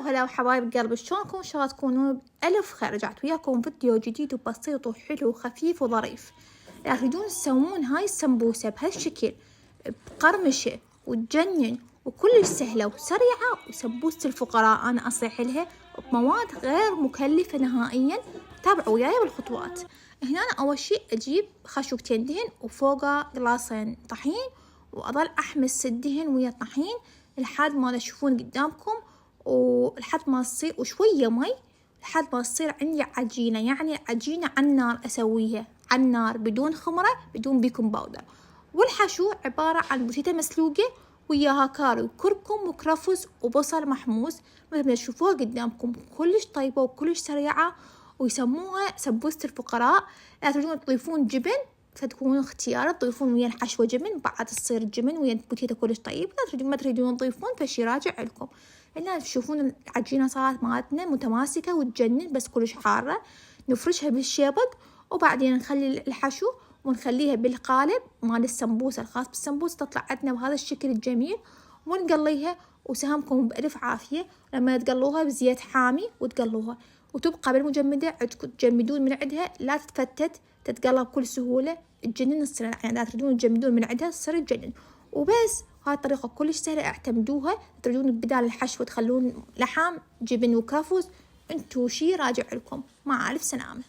هلا وحبايب قلبي، شلونكم؟ ان شاء الله تكونون بألف خير. رجعت وياكم فيديو جديد وبسيط وحلو وخفيف وظريف. إذا تريدون تسوون هاي السمبوسة بهالشكل بقرمشة وتجنن وكلش سهلة وسريعة، وسمبوسة الفقراء أنا أصيح لها بمواد غير مكلفة نهائيا. تابعوا وياي بالخطوات. هنا أنا أول شي أجيب خشوقتين دهن وفوقها قلاصين طحين، وأظل أحمس الدهن ويا الطحين لحد ما تشوفون قدامكم، ولحد ما تصير وشوية مي لحد ما تصير عندي عجينة، يعني عجينة على النار أسويها على النار بدون خمرة بدون بيكنج باودر. والحشو عبارة عن بسيطة مسلوقة وياها كاري وكركم وكرفس وبصل محموس مثل ما تشوفوها قدامكم، كلش طيبة وكلش سريعة، ويسموها سمبوسة الفقراء. لا تريدون تضيفون جبن فتكون اختيار، تضيفون ويا الحشوة جبن بعد تصير جبن ويا البوتيتا كلش طيب. ما تريدون تضيفون فشي راجع لكم. هنا تشوفون العجينة صارت مالتنا متماسكة وتجنن بس كلش حارة. نفرشها بالشيبق وبعدين نخلي الحشو ونخليها بالقالب مال السمبوسة الخاص بالسمبوسة، تطلع عندنا بهذا الشكل الجميل. ونقليها وسهمكم بألف عافية لما تقلوها بزيت حامي وتقلوها، وتبقى بالمجمدة عندكم تجمدون من عندها لا تتفتت، تتقلى بكل سهولة تجنن الصينية. يعني لا تريدون تجمدون من عندها تصير تجنن وبس. هاي الطريقة كلش سهلة اعتمدوها. تريدون بدال الحشو تخلون لحم جبن وكرفس، انتو شي راجع لكم. مع ألف سلامة.